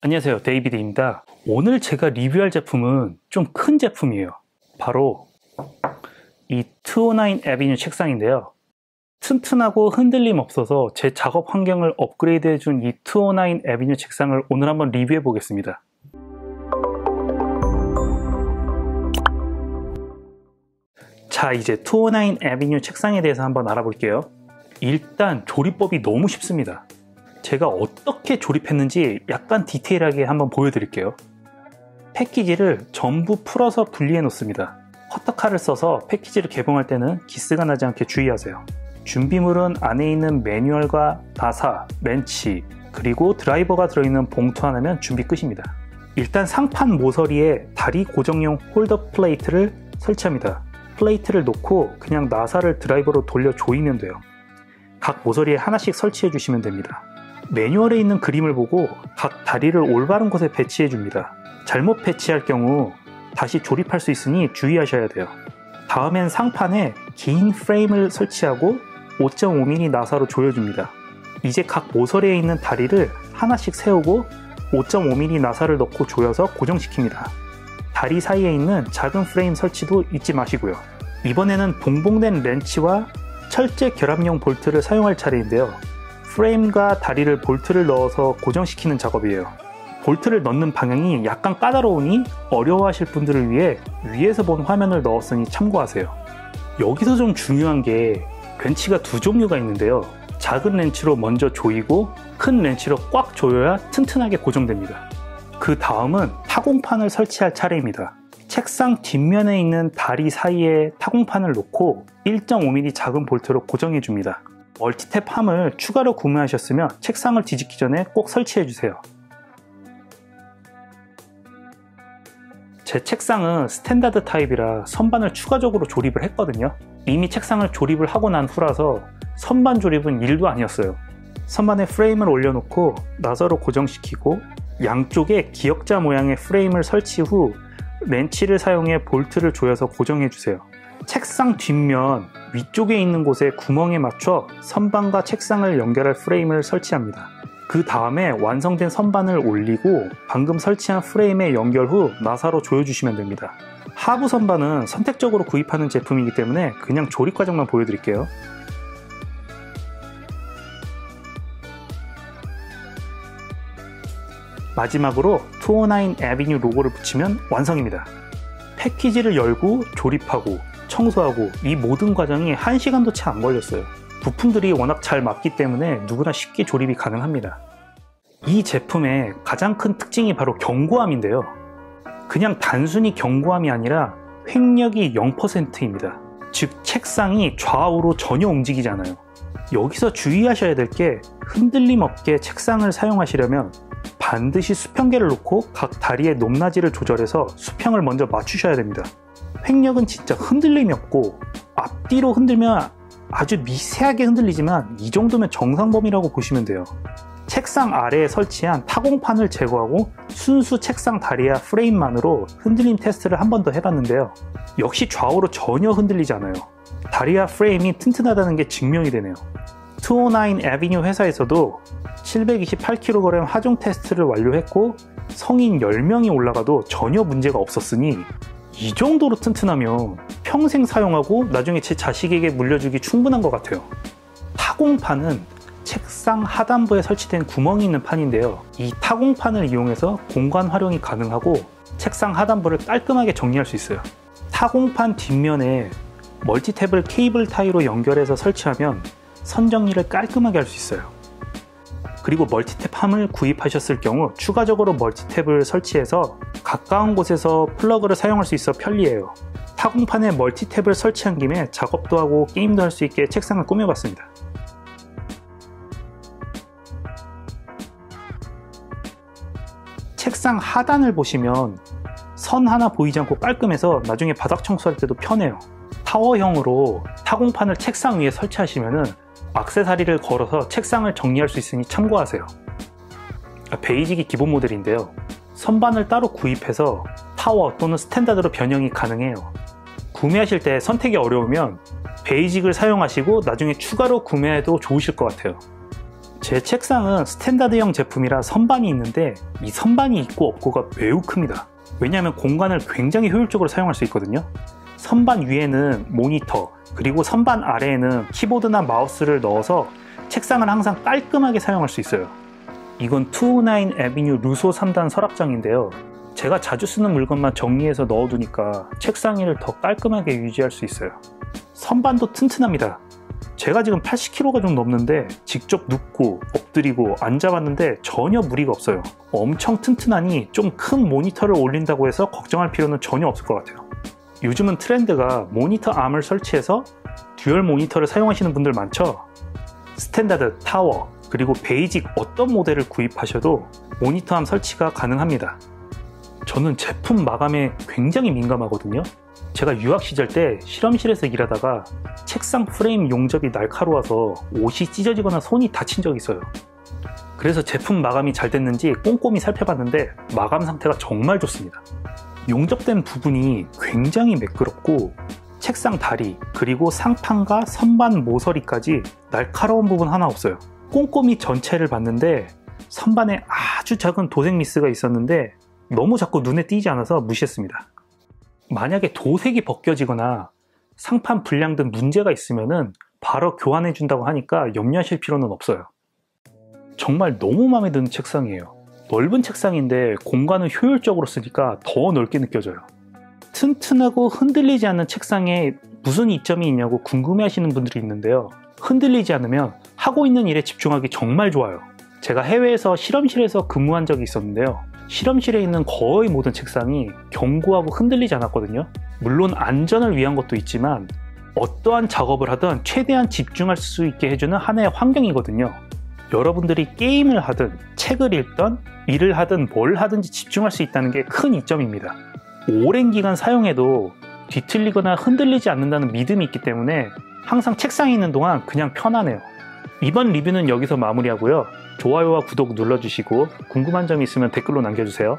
안녕하세요, 데이비드입니다. 오늘 제가 리뷰할 제품은 좀 큰 제품이에요. 바로 이 209 애비뉴 책상인데요. 튼튼하고 흔들림 없어서 제 작업 환경을 업그레이드 해준 이 209 애비뉴 책상을 오늘 한번 리뷰해 보겠습니다. 자, 이제 209 애비뉴 책상에 대해서 한번 알아볼게요. 일단 조립법이 너무 쉽습니다. 제가 어떻게 조립했는지 약간 디테일하게 한번 보여드릴게요. 패키지를 전부 풀어서 분리해 놓습니다. 커터칼을 써서 패키지를 개봉할 때는 기스가 나지 않게 주의하세요. 준비물은 안에 있는 매뉴얼과 나사, 렌치, 그리고 드라이버가 들어있는 봉투 하나면 준비 끝입니다. 일단 상판 모서리에 다리 고정용 홀더 플레이트를 설치합니다. 플레이트를 놓고 그냥 나사를 드라이버로 돌려 조이면 돼요. 각 모서리에 하나씩 설치해 주시면 됩니다. 매뉴얼에 있는 그림을 보고 각 다리를 올바른 곳에 배치해 줍니다. 잘못 배치할 경우 다시 조립할 수 있으니 주의하셔야 돼요. 다음엔 상판에 긴 프레임을 설치하고 5.5mm 나사로 조여줍니다. 이제 각 모서리에 있는 다리를 하나씩 세우고 5.5mm 나사를 넣고 조여서 고정시킵니다. 다리 사이에 있는 작은 프레임 설치도 잊지 마시고요. 이번에는 봉봉된 렌치와 철제 결합용 볼트를 사용할 차례인데요. 프레임과 다리를 볼트를 넣어서 고정시키는 작업이에요. 볼트를 넣는 방향이 약간 까다로우니 어려워하실 분들을 위해 위에서 본 화면을 넣었으니 참고하세요. 여기서 좀 중요한 게 렌치가 두 종류가 있는데요. 작은 렌치로 먼저 조이고 큰 렌치로 꽉 조여야 튼튼하게 고정됩니다. 그 다음은 타공판을 설치할 차례입니다. 책상 뒷면에 있는 다리 사이에 타공판을 놓고 1.5mm 작은 볼트로 고정해 줍니다. 멀티탭 함을 추가로 구매하셨으면 책상을 뒤집기 전에 꼭 설치해 주세요. 제 책상은 스탠다드 타입이라 선반을 추가적으로 조립을 했거든요. 이미 책상을 조립을 하고 난 후라서 선반 조립은 일도 아니었어요. 선반에 프레임을 올려놓고 나사로 고정시키고 양쪽에 기역자 모양의 프레임을 설치 후 렌치를 사용해 볼트를 조여서 고정해 주세요. 책상 뒷면 위쪽에 있는 곳에 구멍에 맞춰 선반과 책상을 연결할 프레임을 설치합니다. 그 다음에 완성된 선반을 올리고 방금 설치한 프레임에 연결 후 나사로 조여주시면 됩니다. 하부 선반은 선택적으로 구입하는 제품이기 때문에 그냥 조립 과정만 보여드릴게요. 마지막으로 209 애비뉴 로고를 붙이면 완성입니다. 패키지를 열고 조립하고 청소하고 이 모든 과정이 1시간도 채 안 걸렸어요. 부품들이 워낙 잘 맞기 때문에 누구나 쉽게 조립이 가능합니다. 이 제품의 가장 큰 특징이 바로 견고함인데요. 그냥 단순히 견고함이 아니라 횡력이 0%입니다. 즉 책상이 좌우로 전혀 움직이지 않아요. 여기서 주의하셔야 될 게 흔들림 없게 책상을 사용하시려면 반드시 수평계를 놓고 각 다리의 높낮이를 조절해서 수평을 먼저 맞추셔야 됩니다. 횡력은 진짜 흔들림이 없고 앞뒤로 흔들면 아주 미세하게 흔들리지만 이 정도면 정상 범위라고 보시면 돼요. 책상 아래에 설치한 타공판을 제거하고 순수 책상 다리와 프레임만으로 흔들림 테스트를 한 번 더 해봤는데요. 역시 좌우로 전혀 흔들리지 않아요. 다리와 프레임이 튼튼하다는 게 증명이 되네요. 209 애비뉴 회사에서도 728kg 하중 테스트를 완료했고 성인 10명이 올라가도 전혀 문제가 없었으니 이 정도로 튼튼하면 평생 사용하고 나중에 제 자식에게 물려주기 충분한 것 같아요. 타공판은 책상 하단부에 설치된 구멍이 있는 판인데요. 이 타공판을 이용해서 공간 활용이 가능하고 책상 하단부를 깔끔하게 정리할 수 있어요. 타공판 뒷면에 멀티탭을 케이블 타이로 연결해서 설치하면 선 정리를 깔끔하게 할 수 있어요. 그리고 멀티탭 함을 구입하셨을 경우 추가적으로 멀티탭을 설치해서 가까운 곳에서 플러그를 사용할 수 있어 편리해요. 타공판에 멀티탭을 설치한 김에 작업도 하고 게임도 할 수 있게 책상을 꾸며봤습니다. 책상 하단을 보시면 선 하나 보이지 않고 깔끔해서 나중에 바닥 청소할 때도 편해요. 타워형으로 타공판을 책상 위에 설치하시면 액세서리를 걸어서 책상을 정리할 수 있으니 참고하세요. 베이직이 기본 모델인데요. 선반을 따로 구입해서 타워 또는 스탠다드로 변형이 가능해요. 구매하실 때 선택이 어려우면 베이직을 사용하시고 나중에 추가로 구매해도 좋으실 것 같아요. 제 책상은 스탠다드형 제품이라 선반이 있는데 이 선반이 있고 없고가 매우 큽니다. 왜냐하면 공간을 굉장히 효율적으로 사용할 수 있거든요. 선반 위에는 모니터, 그리고 선반 아래에는 키보드나 마우스를 넣어서 책상을 항상 깔끔하게 사용할 수 있어요. 이건 209 애비뉴 루소 3단 서랍장인데요. 제가 자주 쓰는 물건만 정리해서 넣어두니까 책상 위를 더 깔끔하게 유지할 수 있어요. 선반도 튼튼합니다. 제가 지금 80kg가 좀 넘는데 직접 눕고 엎드리고 앉아봤는데 전혀 무리가 없어요. 엄청 튼튼하니 좀 큰 모니터를 올린다고 해서 걱정할 필요는 전혀 없을 것 같아요. 요즘은 트렌드가 모니터 암을 설치해서 듀얼 모니터를 사용하시는 분들 많죠? 스탠다드, 타워, 그리고 베이직 어떤 모델을 구입하셔도 모니터 암 설치가 가능합니다. 저는 제품 마감에 굉장히 민감하거든요. 제가 유학 시절 때 실험실에서 일하다가 책상 프레임 용접이 날카로워서 옷이 찢어지거나 손이 다친 적이 있어요. 그래서 제품 마감이 잘 됐는지 꼼꼼히 살펴봤는데 마감 상태가 정말 좋습니다. 용접된 부분이 굉장히 매끄럽고 책상 다리, 그리고 상판과 선반 모서리까지 날카로운 부분 하나 없어요. 꼼꼼히 전체를 봤는데 선반에 아주 작은 도색 미스가 있었는데 너무 자꾸 눈에 띄지 않아서 무시했습니다. 만약에 도색이 벗겨지거나 상판 불량 등 문제가 있으면 바로 교환해 준다고 하니까 염려하실 필요는 없어요. 정말 너무 마음에 드는 책상이에요. 넓은 책상인데 공간을 효율적으로 쓰니까 더 넓게 느껴져요. 튼튼하고 흔들리지 않는 책상에 무슨 이점이 있냐고 궁금해 하시는 분들이 있는데요. 흔들리지 않으면 하고 있는 일에 집중하기 정말 좋아요. 제가 해외에서 실험실에서 근무한 적이 있었는데요. 실험실에 있는 거의 모든 책상이 견고하고 흔들리지 않았거든요. 물론 안전을 위한 것도 있지만 어떠한 작업을 하든 최대한 집중할 수 있게 해주는 하나의 환경이거든요. 여러분들이 게임을 하든 책을 읽든 일을 하든 뭘 하든지 집중할 수 있다는 게 큰 이점입니다. 오랜 기간 사용해도 뒤틀리거나 흔들리지 않는다는 믿음이 있기 때문에 항상 책상에 있는 동안 그냥 편하네요. 이번 리뷰는 여기서 마무리하고요. 좋아요와 구독 눌러주시고 궁금한 점이 있으면 댓글로 남겨주세요.